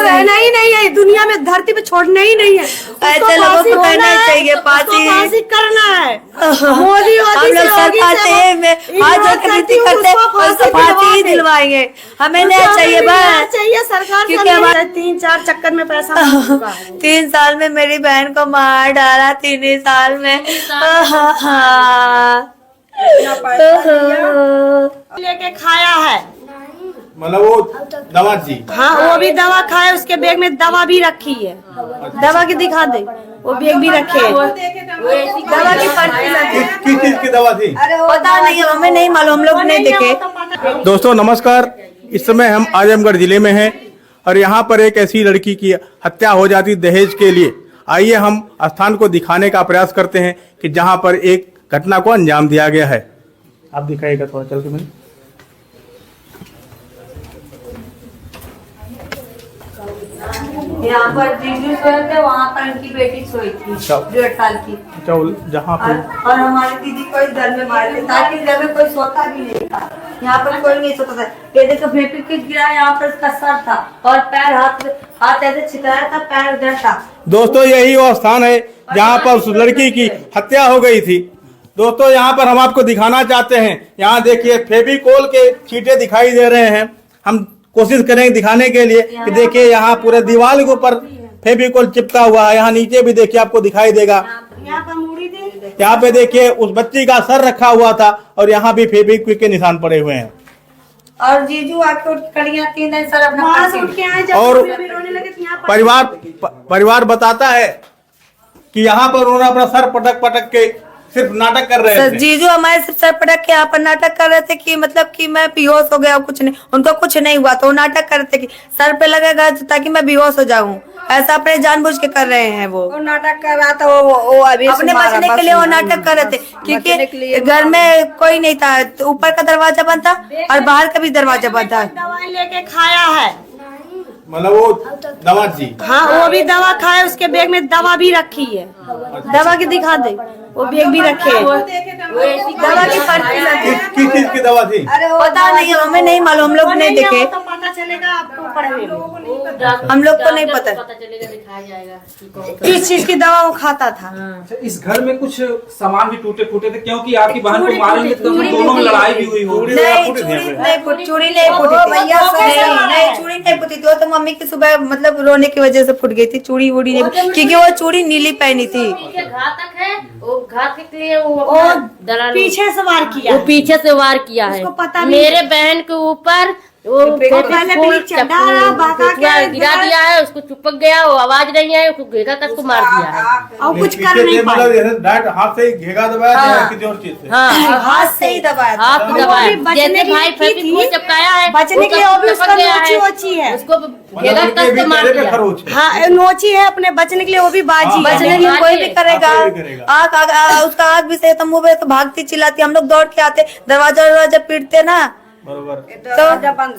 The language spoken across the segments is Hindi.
रहना ही नहीं है दुनिया में, धरती पे छोड़ना ही नहीं है। ऐसे लोगों को कहना चाहिए फांसी करना है। मोदी हम लोग सरकार से हाथ जोड़ के विनती करते हैं उसको फांसी ही दिलवाएंगे। हमें नहीं चाहिए बस, चाहिए सरकार, क्योंकि हमारे 3-4 चक्कर में पैसा 3 साल में मेरी बहन को मार डाला, 3 ही साल में। लेके खाया है, मतलब वो दवा थी। हाँ वो भी दवा खाए, उसके बैग में दवा भी रखी है। दवा की दिखा दे, वो बैग भी रखे है। दवा की किस चीज की दवा थी पता नहीं, हमें नहीं मालूम, हम लोग नहीं देखे। दोस्तों नमस्कार, इस समय हम आजमगढ़ जिले में हैं और यहाँ पर एक ऐसी लड़की की हत्या हो जाती दहेज के लिए। आइए हम स्थान को दिखाने का प्रयास करते हैं कि जहाँ पर एक घटना को अंजाम दिया गया है। आप दिखाइएगा थोड़ा चल के मैंने। यहाँ पर जीजू सोए थे, वहाँ पर उनकी बेटी सोई थी 1.5 साल की। जहाँ पर और हमारी दीदी को इस घर में मारे थे ताकि घर में कोई सोता भी नहीं था। यहाँ पर कोई नहीं सोता था। ये देखो बेटी के गिरा, यहाँ पर उसका सर था और पैर, हाथ ऐसे छितराया था, पैर उधर था। दोस्तों यही वो स्थान है जहाँ पर उस लड़की की हत्या हो गई थी। दोस्तों यहाँ पर हम आपको दिखाना चाहते हैं, यहाँ देखिए फेविकोल के छींटे दिखाई दे रहे हैं। हम कोशिश करेंगे दिखाने के लिए कि देखिए यहाँ पूरे दीवार के ऊपर फेविकोल चिपका हुआ है। यहाँ नीचे भी देखिए आपको दिखाई देगा। यहाँ पे देखिए उस बच्ची का सर रखा हुआ था और यहाँ भी फेविक्विक के निशान पड़े हुए हैं। और जीजू आके उठ कड़ियाँ 3 दिन सर अपना उठ के आए। और परिवार बताता है कि यहाँ पर उन्होंने अपना सर पटक पटक के सिर्फ नाटक कर रहे थे। जीजू हमारे सिर्फ सर पटक के यहाँ पर नाटक कर रहे थे कि मतलब कि मैं बेहोश हो गया, कुछ नहीं, उनको कुछ नहीं हुआ तो वो नाटक कर रहे थे कि सर पे लगेगा ताकि मैं बेहोश हो जाऊं। ऐसा अपने जानबूझ के कर रहे हैं। वो नाटक कर रहा था, वो अभी अपने बचने के लिए वो नाटक कर रहे थे क्योंकि घर में कोई नहीं था। ऊपर का दरवाजा बंद था और बाहर का भी दरवाजा बंद था। दवाई लेके खाया है, मतलब वो दवा थी। हाँ वो भी दवा खाए, उसके बैग में दवा भी रखी है। दवा की दिखा दे, वो बैग भी रखे है। दवा की किस चीज की दवा थी पता नहीं, हमें नहीं मालूम, हम लोग नहीं देखे। तो पता चलेगा आपको, हम लोग को नहीं पता किस चीज की दवा वो खाता था। इस घर में कुछ सामान भी टूटे फूटे थे क्योंकि आपकी बहन को मारेंगे तो दोनों में लड़ाई भी हुई होगी। चूड़ी नहीं फूटी भैया, नहीं चूड़ी नहीं फूटी थी। वो तो मम्मी की सुबह मतलब रोने की वजह से फूट गई थी। चूड़ी वूड़ी नहीं, क्योंकि वो चूड़ी नीली पहनी थी। घातक है वो, घात के लिए वो पीछे से वार किया, वो पीछे से वार किया है। मेरे बहन के ऊपर वो गिरा दिया है, उसको चिपक गया, वो आवाज नहीं है, उसको घेरा तक को मार दिया है और कुछ कर नहीं पाया। हाथ से घेगा दबाया किसी और चीज से? हाँ हाथ से ही दबाया, हाथ दबाया। जैसे भाई फेविकोल चिपकाया है, बचने के लिए वो भी उसका नोची है, उसको घेरा तक से मार दिया। हाँ नोची है, अपने बचने के लिए वो भी बाजी। बचने के लिए कोई भी करेगा। आग उसका आग भी सही तो मुँह पे तो भागती चिल्लाती। हम लोग दौड़ के आते, दरवाजा पीटते ना, तो दरवाजा बंद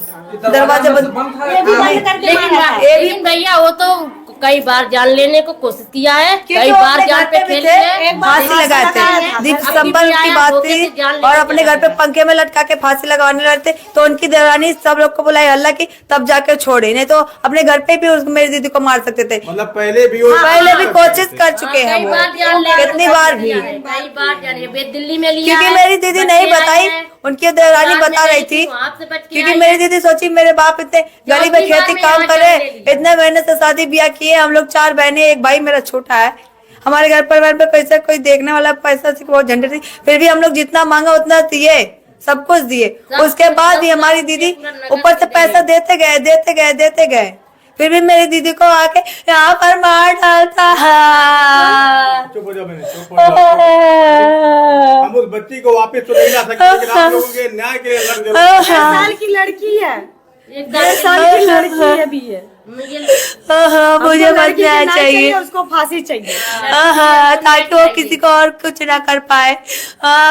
था। लेकिन भैया वो तो कई बार जान लेने को कोशिश किया है, कई बार जान पे खेले हैं, फांसी लगाए थे। दिसंबर की बात थी और अपने घर पे पंखे में लटका के फांसी लगाने लगे थे। तो उनकी देवरानी सब लोग को बुलाई अल्लाह की, तब जाके छोड़े, नहीं तो अपने घर पे भी मेरी दीदी को मार सकते थे। मतलब पहले भी कोशिश कर चुके हैं, कितनी बार भी, कई बार जाने दिल्ली में लिया। क्योंकि मेरी दीदी नहीं बताई, उनकी देवरानी बता रही थी। क्योंकि मेरी दीदी सोची मेरे बाप इतने गरीब में खेती काम करे, इतने मेहनत से शादी ब्याह किए। हम लोग 4 बहनें, एक भाई मेरा छोटा है। हमारे घर परिवार पे पैसा कोई देखने वाला पैसा से बहुत झंझट थी। फिर भी हम लोग जितना मांगा उतना दिए, सब कुछ दिए। उसके बाद भी हमारी दीदी ऊपर से पैसा देते गए। फिर भी मेरी दीदी को आके यहाँ पर मार डालता है। चुप हो जाओ, हम उस बच्ची को वापस तो नहीं ला सकते, लेकिन आप लोगों के न्याय के लिए लड़ जरूर। 1 साल की लड़की है, 1 साल की लड़की अभी है। मुझे बचना चाहिए, उसको फांसी चाहिए। ताकि वो किसी को और कुछ ना कर पाए।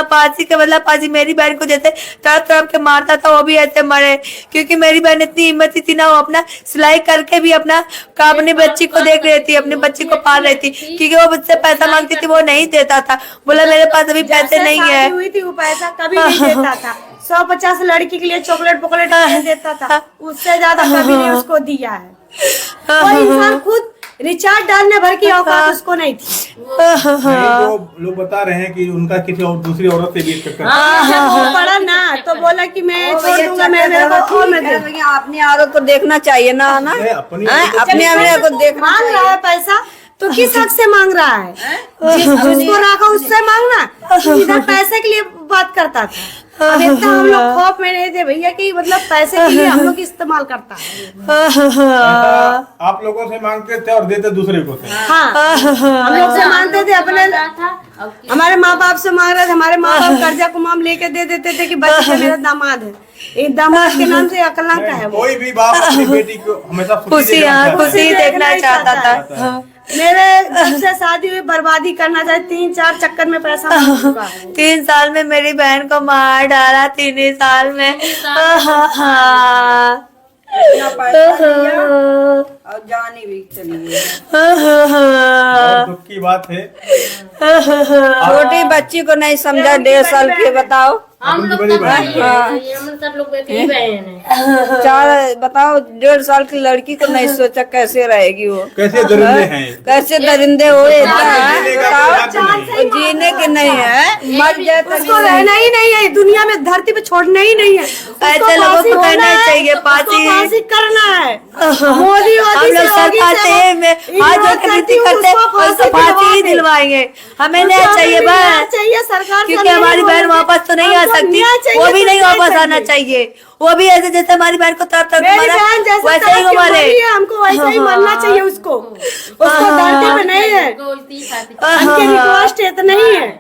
फांसी के मतलब फांसी मेरी बहन को जैसे तड़प के मारता था, वो भी ऐसे मरे। क्योंकि मेरी बहन इतनी हिम्मती थी ना, वो अपना सिलाई करके भी अपना अपनी बच्ची को देख रही थी, अपनी बच्ची को पाल रही थी। क्योंकि वो मुझसे पैसा मांगती थी, वो नहीं देता था। बोला मेरे पास अभी पैसे नहीं है। हुई थी वो पैसा कभी नहीं देता था। 150 लड़की के लिए चॉकलेट पॉकलेट देता था, उससे ज्यादा कभी नहीं उसको दिया है। कोई इंसान खुद रिचार्ज डालने भर की औकात उसको नहीं थी। नहीं, वो लोग बता रहे हैं कि उनका किसी और दूसरी औरत से भी चक्कर जब वो पड़ा ना तो बोला कि मैं छोड़ दूंगा, मैं मेरे को और मैं दे दूंगा। अपनी औरत को देखना चाहिए ना ना, अपनी अपने अपने को देखना मांग रहा है पैसा तो किस हक से मांग रहा है? जिसको रखा उससे मांगना। इधर पैसे के लिए बात करता था। अब इतना हम लोग खौफ में नहीं थे भैया कि मतलब पैसे के लिए हम लोग इस्तेमाल करता है। आप लोगों से मांगते थे और देते दूसरे को थे। हाँ, हम लोग से मांगते थे अपने, हमारे माँ बाप से मांग रहे थे। हमारे माँ बाप कर्जा कुमाम लेके दे देते थे कि बच्चे मेरा दामाद है, एक दामाद के नाम से अकलंक है वो। कोई भी बाप अपनी बेटी को हमेशा खुशी देखना चाहता था। मेरे जब से शादी हुई बर्बादी करना चाहे, 3-4 चक्कर में पैसा मार चुका है। 3 साल में मेरी बहन को मार डाला, 3 ही साल में। और जानी भी चली गई। दुख की बात है। छोटी बच्ची को नहीं समझा, 1.5 साल की, बताओ। हम लोग बड़ी बहन है। हम सब लोग बेटी बहन है। 4 बताओ, 1.5 साल की लड़की को नहीं सोचा कैसे रहेगी वो, कैसे दरिंदे हैं। कैसे दरिंदे हुए। जीने का कोई हक नहीं। जीने के नहीं है, मर जाए तो उसको रहना ही नहीं है दुनिया में, धरती पे छोड़ना ही नहीं है। ऐसे लोगों को कहना चाहिए फांसी करना है। हम मोदी लोग सरकार से में हाथ जोड़ के विनती करते हैं, उसको फांसी ही दिलवाएंगे। हमें नहीं चाहिए बस, चाहिए सरकार, क्योंकि हमारी बहन वापस तो नहीं आ सकती, वो भी नहीं वापस आना चाहिए। वो भी ऐसे जैसे हमारी बहन को तरफ तरफ मारा वैसे ही वो मारे। हमको वैसे ही मरना चाहिए उसको धरती पे नहीं है। उनके रिक्वेस्ट इतना ही है।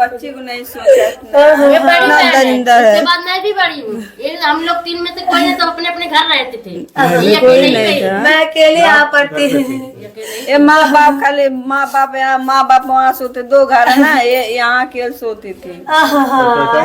बच्ची को नहीं सोचा। मैं बड़ी इतना बहन है, दरिंदा है। उसके बाद मैं भी बड़ी हूँ। हम लोग 3 में से कोई नहीं, सब अपने अपने घर रहते थे। ये कोई अकेले ही नहीं गई। था। मैं अकेले आ पड़ती। ये माँ बाप खाली, माँ बाप वहाँ सोते, 2 घर है ना, ये यहाँ अकेले सोती थी।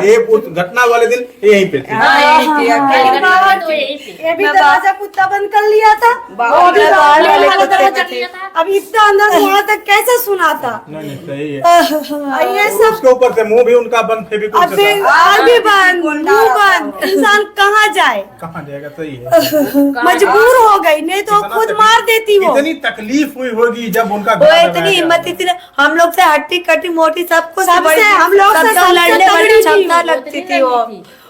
ये उस घटना वाले दिन यहीं पे थे। हाँ, यही थी अकेले। तो यही थी। ये भी दरवाजा कुत्ता बंद कर लिया था, वो भी बाहर वाले दरवाजा कुत्ते दरवाजा किया था। अब इतना अंदर वहाँ तक कैसे सुना था? नहीं सही है। ये सब उसके ऊपर से मुंह भी उनका बंद, फेविकोल अब से था। आग भी बंद, मुंह बंद, इंसान कहाँ जाए? कहाँ जाएगा? सही है। मजबूर हो गई, नहीं तो कितना खुद तकलीफ- मार देती वो। इतनी तकलीफ हुई होगी जब उनका वो गला इतनी दबाया हिम्मत, गया। इतनी हम लोग से हट्टी कटी मोटी सब कुछ सबसे, बड़ी- हम लोग से सबसे सबसे लड़ने वाली तगड़ी थी क्षमता वो, लगती थी वो।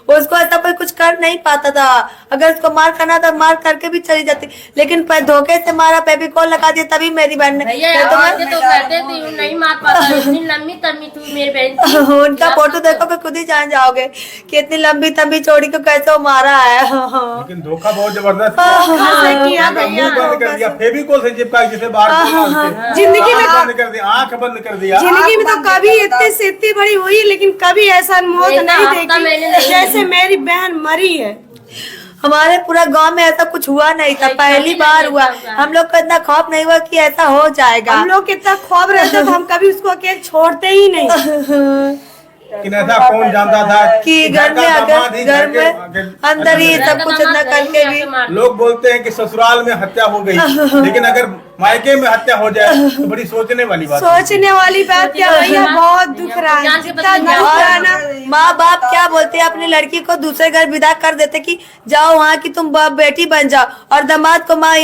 उसको ऐसा कोई कुछ कर नहीं पाता था। अगर उसको मार करना था मार करके भी चली जाती, लेकिन धोखे से मारा, फेविकोल लगा दिया, तभी मेरी बहन ने भैया नहीं तो मैं- आवाज़ें तो करते थे, नहीं मार पाता। इतनी लंबी तमी थी मेरी बहन। उनका फोटो देखोगे खुद ही जान जाओगे कि इतनी लंबी तंबी चोरी को कैसे वो मारा है। लेकिन धोखा बहुत जबरदस्त कैसे किया उनका भैया? मुंह बंद कर दिया, फेविकोल से चिपका जिसे बाहर निकाल के। जिंदगी में आँख बंद कर दिया, आँख बंद कर दिया। जिंदगी में तो कभी इतनी से इतनी बड़ी हुई, लेकिन कभी ऐसा मौत नहीं, नहीं हफ्ता मैंने देखी नहीं जैसे मेरी बहन मरी है। हमारे पूरा गांव में ऐसा कुछ हुआ नहीं था, पहली बार हुआ। हम लोग को इतना खौफ नहीं हुआ कि ऐसा हो जाएगा। हम लोग कितना खौफ रहते थे, हम कभी उसको अकेले छोड़ते ही नहीं। लेकिन ऐसा कौन जानता था कि घर में अगर घर में अंदर ही सब कुछ इतना करके भी लोग बोलते हैं कि ससुराल में हत्या हो गई, लेकिन अगर मायके में हत्या हो जाए तो बड़ी सोचने वाली बात है। सोचने वाली बात क्या भैया, बहुत दुख रहा है। जितना दुख रहा है ना, माँ बाप क्या बोलते हैं, अपनी लड़की को दूसरे घर विदा कर देते कि जाओ वहाँ की तुम बेटी बन जाओ, और दामाद को माँ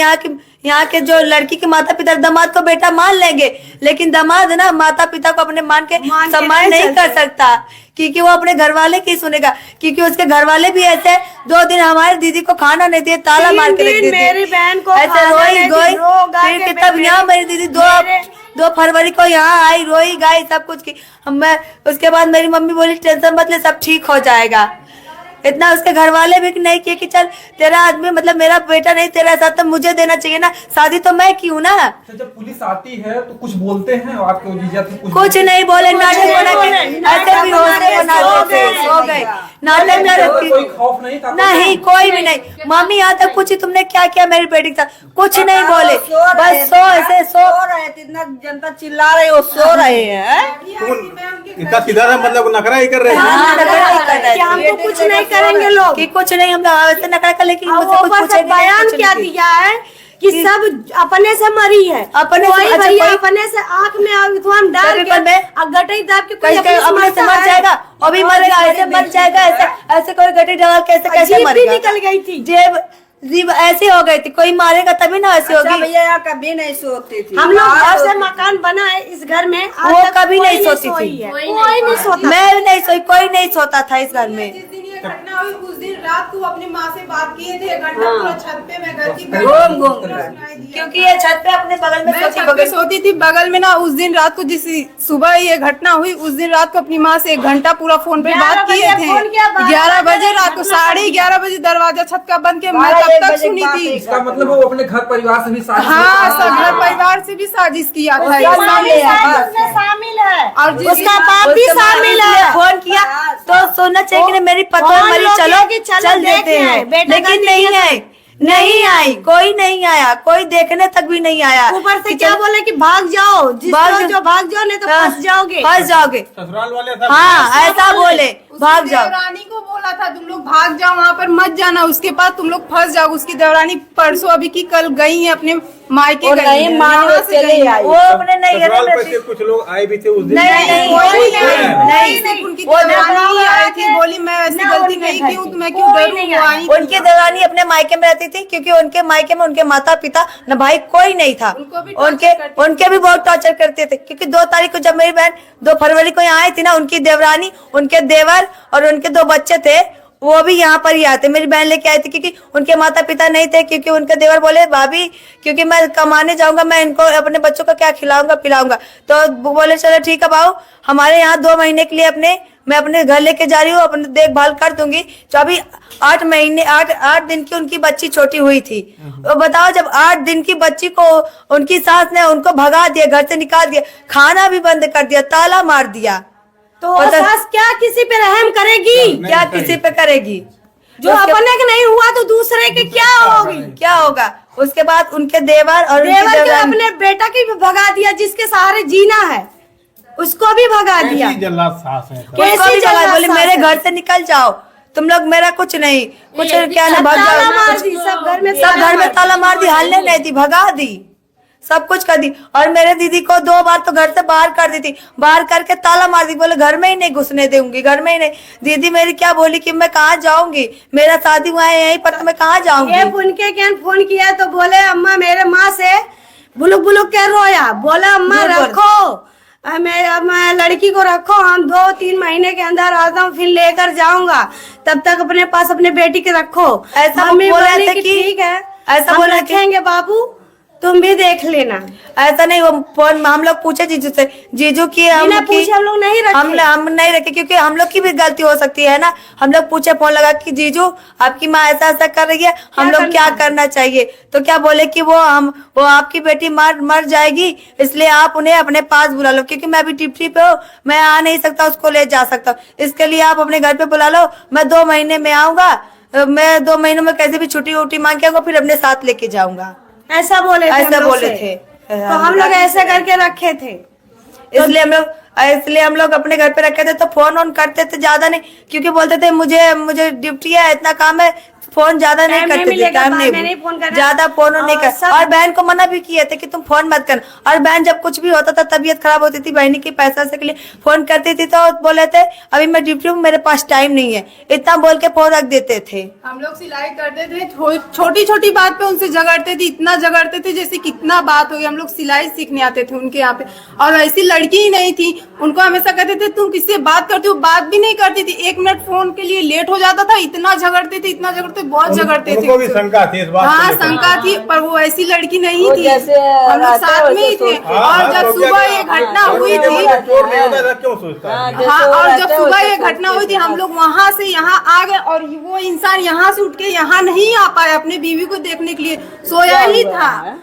यहाँ के जो लड़की के माता पिता दामाद को बेटा मान लेंगे, लेकिन दामाद ना माता पिता को अपने मान के सम्मान नहीं कर सकता, क्योंकि वो अपने घर वाले की सुनेगा। क्योंकि उसके घर वाले भी ऐसे 2 दिन हमारी दीदी को खाना नहीं दिए, ताला मार के रख दिए। मेरी बहन को ऐसे खाना रोई नहीं गोई, दी, रो गा फिर के तब यहाँ मेरी दीदी 2 फरवरी को यहाँ आई, रोई गाई सब कुछ की। मैं उसके बाद मेरी मम्मी बोली टेंशन मत ले, सब ठीक हो जाएगा। इतना उसके घर वाले भी नहीं किए कि चल तेरा आदमी मतलब मेरा बेटा नहीं तेरा साथ, तो मुझे देना चाहिए ना, शादी तो मैं की हूँ ना। अच्छा, जब पुलिस आती है तो कुछ बोलते हैं आपके जीजा थे? कुछ नहीं बोले, नाटक बना के ऐसे भी होते बनाते थे, सो गए नाटक कर। कोई खौफ नहीं था? नहीं, कोई भी नहीं। मम्मी यहाँ तक पूछी तुमने क्या किया मेरी बेटी के साथ, कुछ नहीं बोले, बस सो ऐसे सो रहे थे। इतना जनता चिल्ला रही, वो सो रहे हैं। इतना सीधा सा मतलब नखरा ही कर रहे हैं। कि हमको कुछ नहीं करेंगे लोग। कि कुछ नहीं, हम ऐसे नखरा कर, लेकिन मुझसे कुछ ऊपर से पूछेंगे नहीं, बयान कुछ क्या नहीं। दिया है कि सब अपने से मरी है, अपने से- कोई अच्छा, भैया कोई- अपने से आँख में अविद्वान डाल पेपर के में- और गटई दाब के कोई कहीं अपने अपने से मर है। जाएगा, अभी मरेगा, ऐसे मर जाएगा, ऐसे ऐसे कोई गड्ढे डाल के ऐसे कैसे जीभ भी मरेगा? निकल गई थी। जेब जी ऐसी हो गई थी, कोई मारेगा तभी ना ऐसी अच्छा होगी। भैया यहाँ कभी नहीं सोती थी। हम लोग हाँ, जब से मकान बना है इस घर में आज वो तक कभी कोई नहीं सोती सोई थी। है। कोई नहीं सोता। मैं भी नहीं सोई, कोई नहीं सोता था इस घर में। जिस दिन ये घटना हुई उस दिन रात को अपनी माँ से बात किए थे, घटना पूरा छत पे मैं घर की घूम घूम कर। क्योंकि ये छत पे अपने बगल में मैं सोती, छत पे बगल सोती थी बगल में ना। उस दिन रात को जिस सुबह ये घटना हुई उस दिन रात को अपनी माँ से 1 घंटा पूरा फोन पे 11 बात किए बजे फोन किया, थे। 12 11 बजे रात को अपना 11:30 बजे दरवाजा छत का बंद के मैं 12 तब तक बजे सुनी बात थी। है। इसका मतलब वो अपने घर परिवार से भी साजिश हाँ, करता सब है। घर परिवार से भी साजिश किया था उसका इसने। मामी साजिश में शामिल है और जिस उसका दिन- बाप भी उसके बाद शामिल इसने है। फोन किया तो सोना चाहिए कि नहीं, मेरी पतोह फोन मरी, लोग चलो कि चलो चल देख देते आए, हैं, बेटा लेकिन गलती नहीं किया आई, नहीं आई, कोई नहीं आया, कोई देखने तक भी नहीं आया। ऊपर से कि क्या चलो- बोले कि भाग जाओ, जिस भाग तरह जाओ। जो भाग जाओ नहीं तो फंस जाओगे। फंस जाओगे। ससुराल वाले सब हाँ ऐसा बोले, भाग उसकी जाओ। देवरानी को बोला था तुम लोग भाग जाओ, वहाँ पर मत जाना, उसके बाद तुम लोग फंस जाओ। उसकी देवरानी परसों अभी की कल गई है अपने मायके और गई नहीं है, माने यहाँ से चले गई है। आई। वो अपने नहीं है ससुराल ना, पे से कुछ लोग आए भी थे उस दिन। नहीं, नहीं, कोई कोई नहीं आई, नहीं, सिर्फ उनकी वो देवरानी ही आई थी, देवरानी बोली मैं ऐसी ना गलती उनके नहीं घर की हूँ की, तो मैं क्यों कोई डरूं, नहीं वो आई। आई थी। उनकी देवरानी अपने मायके में रहती थी क्योंकि उनके मायके में उनके माता पिता न भाई कोई नहीं था। उनको भी उनके टॉर्चर करते उनके भी बहुत टॉर्चर करते थे क्योंकि 2 तारीख को जब मेरी बहन 2 फरवरी को यहाँ आई थी ना, उनकी देवरानी, उनके देवर और उनके 2 बच्चे थे, वो भी यहाँ पर ही आते, मेरी बहन लेके आई थी क्योंकि उनके माता पिता नहीं थे। क्योंकि उनके देवर बोले भाभी क्योंकि मैं कमाने जाऊंगा, मैं इनको अपने बच्चों को क्या खिलाऊंगा पिलाऊंगा, तो वो बोले चलो ठीक है बाबू, हमारे यहाँ 2 महीने के लिए मैं अपने घर लेके जा रही हूँ, अपनी देखभाल कर दूंगी। तो अभी 8 दिन की उनकी बच्ची छोटी हुई थी। तो बताओ जब 8 दिन की बच्ची को उनकी सास ने उनको भगा दिया, घर से निकाल दिया, खाना भी बंद कर दिया, ताला मार दिया, तो पता- सास क्या किसी पे रहम करेगी? क्या किसी पे करेगी? जो अपने के नहीं हुआ तो दूसरे के क्या होगी? क्या होगा? उसके बाद उनके देवर और उनकी देवर के देवरानी- अपने बेटा की भी भगा दिया, जिसके सहारे जीना है उसको भी भगा दिया। कैसी जल्लाद सास है। उसको कैसी भी भगा, जल्लाद बोले सास मेरे है? घर से निकल जाओ, तुम लोग मेरा कुछ नहीं, कुछ ये क्या ना, भाग ताला जाओ। मार दी, सब घर में सब घर में ताला मार दी, हलने नहीं दी, भगा दी, सब कुछ कर दी। और मेरे दीदी को 2 बार तो घर से बाहर कर दी थी, बाहर करके ताला मार दी, बोले घर में ही नहीं घुसने दूंगी, घर में ही नहीं। दीदी मेरी क्या बोली कि मैं कहाँ जाऊंगी, मेरा शादी हुआ है यहीं पर, तो मैं कहाँ ये जाऊंगी। उनके क्या फोन किया तो बोले अम्मा मेरे माँ से बुलुक बुलुक के रोया, बोला अम्मा झूठ बोल। रखो, मैं लड़की को रखो, हम 2-3 महीने के अंदर आता हूँ, फिर लेकर जाऊंगा, तब तक अपने पास अपने बेटी के रखो। ऐसा वो मम्मी बोल रहे बोली थे कि कि- ठीक है, ऐसा हम बोल रहे थे- रखेंगे बाबू, तुम भी देख लेना। ऐसा नहीं, वो फोन हम लोग पूछे जीजू से, जीजू की बिना पूछे हम लोग नहीं रखे। हम नहीं रखे क्योंकि हम लोग की भी गलती हो सकती है ना। हम लोग पूछे फोन लगा कि जीजू आपकी माँ ऐसा ऐसा कर रही है, हम लोग क्या करना चाहिए। तो क्या बोले कि वो आपकी बेटी मर जाएगी, इसलिए आप उन्हें अपने पास बुला लो, क्योंकि मैं अभी टिप्टी पे हूँ, मैं आ नहीं सकता, उसको ले जा सकता हूँ, इसके लिए आप अपने घर पे बुला लो, मैं 2 महीने में आऊंगा, मैं 2 महीनों में कैसे भी छुट्टी उट्टी मांग के आऊंगा, फिर अपने साथ लेके जाऊंगा। ऐसा बोले थे ऐसा हम लोग बोले से। थे। तो हम लोग ऐसे करके रखे थे। इसलिए हम लोग अपने घर पे रखे थे, तो फोन ऑन करते थे ज्यादा नहीं, क्योंकि बोलते थे मुझे ड्यूटी है, इतना काम है, फोन ज्यादा नहीं टाइम नहीं करते थे, मिलेगा, टाइम बाद में नहीं फोन करना। ज्यादा फोन नहीं और कर। सब- और बहन को मना भी किए थे कि तुम फोन मत करना। और बहन जब कुछ भी होता था, तबीयत खराब होती थी बहनी की, पैसा से के लिए फोन करती थी, तो बोले थे अभी मैं ड्यूटी हूँ, मेरे पास टाइम नहीं है, इतना बोल के फोन रख देते थे। हम लोग सिलाई करते थे, छोटी छोटी बात पे उनसे झगड़ते थे, इतना झगड़ते थे जैसे कितना बात हो गई। हम लोग सिलाई सीखने आते थे उनके यहाँ पे, और ऐसी लड़की ही नहीं थी, उनको हमेशा कहते थे तुम किससे बात करती हो, बात भी नहीं करती थी, 1 मिनट फोन के लिए लेट हो जाता था, इतना झगड़ते थे, इतना झगड़ते, बहुत झगड़ते थे। उनको भी शंका थी इस बात को हाँ लेकर। शंका थी, पर वो ऐसी लड़की नहीं वो थी, जैसे हम लोग रहते साथ में ही वैसे थे। सोचते। और जब सुबह ये घटना हुई थी, चोर नहीं होता था, क्यों सोचता है? हाँ, और जब सुबह ये घटना हुई थी, हम लोग वहाँ से यहाँ आ गए, और वो इंसान यहाँ से उठ के यहाँ नहीं आ पाया अपने बीवी को देखने के लिए, सोया ही था।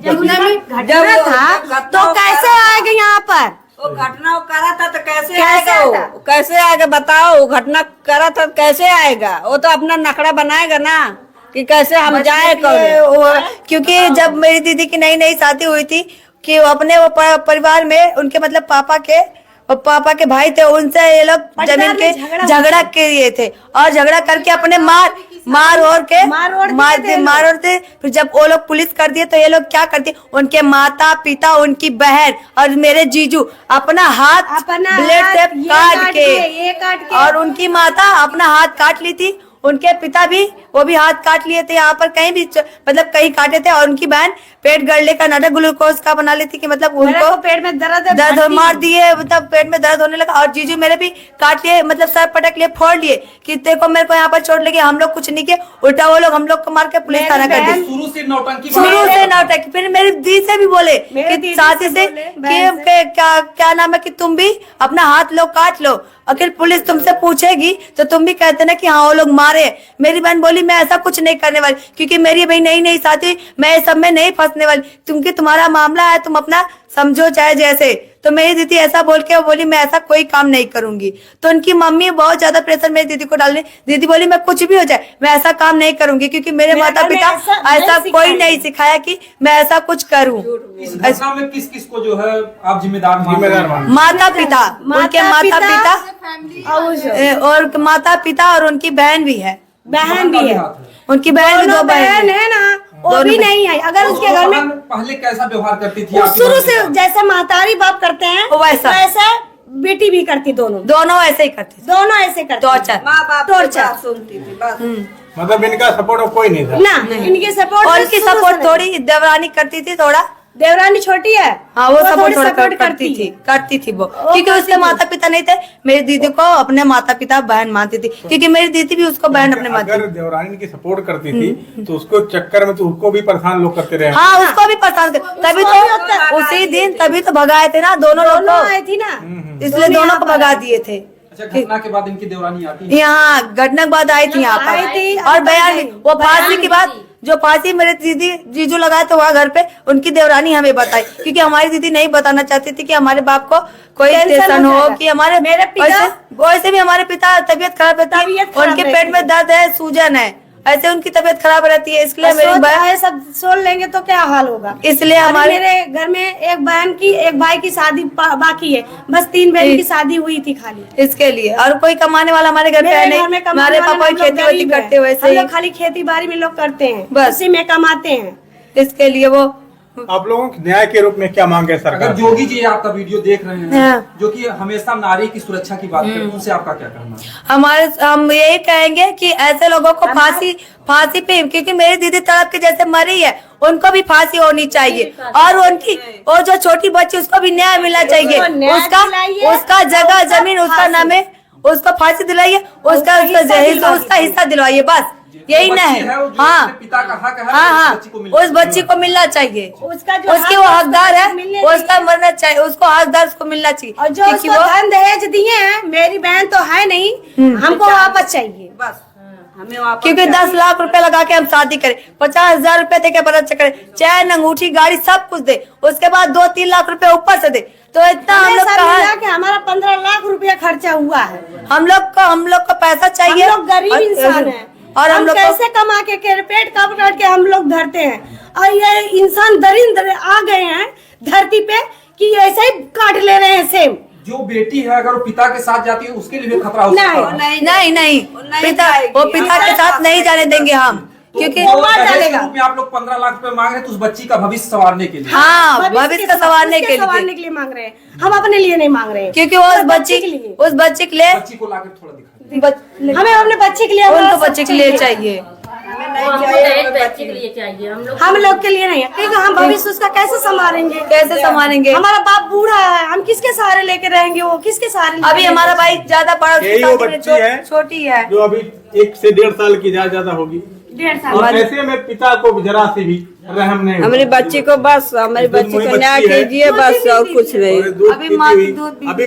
जब उन्हें भी घटना था तो कैसे आएगा यहाँ पर? वो घटना करा था तो कैसे कैसे आएगा वो? आता? कैसे आएगा बताओ? वो घटना करा था तो कैसे आएगा? वो तो अपना नखरा बनाएगा ना कि कैसे हम जाए क्योंकि जब मेरी दीदी की नई नई शादी हुई थी, कि वो अपने परिवार में उनके मतलब पापा के भाई थे, उनसे ये लोग जमीन के झगड़ा किए थे, और झगड़ा करके अपने मार और थे। फिर जब वो लोग पुलिस कर दिए, तो ये लोग क्या करते, उनके माता पिता, उनकी बहन और मेरे जीजू अपना हाथ अपना ब्लेड से हाथ ये काट काट के, के, ये काट के। और उनकी माता अपना हाथ काट ली थी, उनके पिता भी वो भी हाथ काट लिए थे यहाँ पर, कहीं भी मतलब कहीं काटे थे। और उनकी बहन पेट गड़ले का नाटक ग्लूकोज का बना लेती कि मतलब उनको पेट में दर्द मार दिए, मतलब पेट में दर्द होने लगा। और जीजू मेरे भी काट लिए, मतलब सर पटक लिए, फोड़ लिए कि देखो मेरे को यहाँ पर चोट लगी, हम लोग कुछ नहीं किए, उल्टा वो लोग हम लोग को मार के पुलिस थाना कर दी। शुरू से नौटंकी शुरू से नाटक। फिर मेरी दी से भी बोले कि साथी से कि क्या नाम है कि तुम भी अपना हाथ लो, काट लो, अगर पुलिस तुमसे पूछेगी तो तुम भी कहते ना कि हाँ वो लोग मारे। मेरी बहन बोली मैं ऐसा कुछ नहीं करने वाली, क्योंकि मेरी भाई नई साथी, मैं सब में नहीं फंसने वाली, क्योंकि तुम्हारा मामला है, तुम अपना समझो चाहे जैसे। तो मेरी दीदी ऐसा बोल के वो बोली मैं ऐसा कोई काम नहीं करूंगी। तो उनकी मम्मी बहुत ज्यादा प्रेशर मेरी दीदी को डाल रही। दीदी बोली मैं कुछ भी हो जाए मैं ऐसा काम नहीं करूंगी, क्योंकि मेरे माता पिता ऐसा कोई नहीं सिखाया कि मैं ऐसा कुछ करूं। इस घटना में किस किस को जो है आप जिम्मेदार मानते? माता पिता, उनके माता पिता और माता पिता और उनकी बहन भी है। बहन भी है, उनकी बहन, दो बहन है ना, वो भी नहीं है। अगर उसके घर में पहले कैसा व्यवहार करती थी? शुरू से जैसे महतारी बाप करते हैं वैसा बेटी भी करती, दोनों ऐसे ही करती, दोनों ऐसे करते। टॉर्चर, माँ बाप टॉर्चर सुनती थी बस। मतलब इनका सपोर्ट कोई नहीं था ना, इनकी सपोर्ट, और उनकी सपोर्ट थोड़ी देवरानी करती थी, थोड़ा देवरानी छोटी है, हाँ वो सपोर्ट थोड़ा सपोर्ट करती थी वो, क्योंकि उसके माता पिता नहीं थे। मेरी दीदी को अपने माता पिता बहन मानती थी, क्योंकि मेरी दीदी भी उसको बहन अपने मानती थी। अगर देवरानी की सपोर्ट करती थी तो उसको चक्कर में तो उसको भी परेशान लोग करते रहे। हाँ उसको भी परेशान कर, तभी तो उसी दिन तभी तो भगाए थे ना दोनों लोग, आई थी ना, इसलिए दोनों को भगा दिए थे। अच्छा, घटना के बाद इनकी देवरानी आती है यहाँ घटना के बाद आई थी यहाँ पर, और बयान वो फांसी के बाद जो फांसी मेरे दीदी जीजू लगाए थे वहाँ घर पे, उनकी देवरानी हमें बताई, क्योंकि हमारी दीदी नहीं बताना चाहती थी कि हमारे बाप को कोई टेंशन हो, कि हमारे मेरे पिता वैसे भी हमारे पिता तबीयत खराब रहती है, उनके पेट में दर्द है, सूजन है, ऐसे उनकी तबीयत खराब रहती है, इसलिए मेरी बहन सब सोच लेंगे तो क्या हाल होगा। इसलिए हमारे मेरे घर में एक बहन की एक भाई की शादी बाकी है, बस 3 बहन की शादी हुई थी खाली, इसके लिए। और कोई कमाने वाला हमारे घर पे है नहीं, हमारे पापा खेती वेती करते हुए खाली खेती बाड़ी में लोग करते हैं, बस उसी में कमाते हैं। इसके लिए वो आप लोगों के न्याय के रूप में क्या मांग है सरकार? अगर योगी जी आपका वीडियो देख रहे हैं, हाँ। जो कि हमेशा नारी की सुरक्षा की बात करते हैं, उनसे आपका क्या कहना है? हम यही कहेंगे कि ऐसे लोगों को फांसी पे, क्योंकि मेरी दीदी तड़प के जैसे मरी है, उनको भी फांसी होनी चाहिए। और उनकी वो जो छोटी बच्ची उसको भी न्याय मिलना चाहिए, उसका जगह जमीन उसका नाम है, उसको फांसी दिलाइए, उसका हिस्सा दिलवाइए, बस यही ना है। हाँ पिता का हक है, हाँ उस बच्ची को मिलना चाहिए, उसके वो हकदार है, उसका मरना चाहिए, उसको हकदार उसको मिलना चाहिए। और जो उसको धन दहेज दिए हैं, मेरी बहन तो है नहीं, हमको वापस चाहिए बस हमें वापस, क्योंकि 10 लाख रुपए लगा के हम शादी करें, 50,000 रुपए दे के बरात करें, चैन अंगूठी गाड़ी सब कुछ दे, उसके बाद 2-3 लाख रुपए ऊपर से दे, तो इतना हम लोग का हमारा 15 लाख रुपया खर्चा हुआ है। हम लोग को पैसा चाहिए, हम लोग गरीब इंसान है, और हम लोग कैसे कमा के पेट काट के हम लोग धरते हैं, और ये इंसान दरिंद्र आ गए हैं धरती पे कि ऐसे ही काट ले रहे हैं सेम। जो बेटी है अगर वो पिता के साथ जाती है उसके लिए भी खतरा हो सकता है। नहीं पिता के साथ नहीं जाने देंगे हम, क्योंकि आप लोग 15 लाख रुपए मांग रहे हैं तो उस बच्ची का भविष्य संवारने के लिए, हाँ भविष्य का संवारने के लिए मांग रहे हैं, हम अपने लिए नहीं मांग रहे हैं, क्योंकि उस बच्ची के लिए बच्ची को लाकर थोड़ा दिखा, हमें अपने बच्चे के लिए, उनको बच्चे के लिए चाहिए, बच्चे के लिए चाहिए, हम लोग के लिए नहीं है, क्योंकि हम भविष्य उसका कैसे संभालेंगे, हमारा बाप बूढ़ा है, हम किसके सहारे लेके रहेंगे, वो किसके सहारे? अभी हमारा भाई ज्यादा बड़ा, यही वो बच्ची है छोटी है जो अभी 1 से 1.5 साल की ज्यादा होगी, 1.5 साल। और ऐसे में पिता को जरा से भी रहम नहीं, हमारी बच्ची को बस, हमारी बच्ची को न्याय कीजिए बस, और कुछ नहीं। अभी माँ की दूध अभी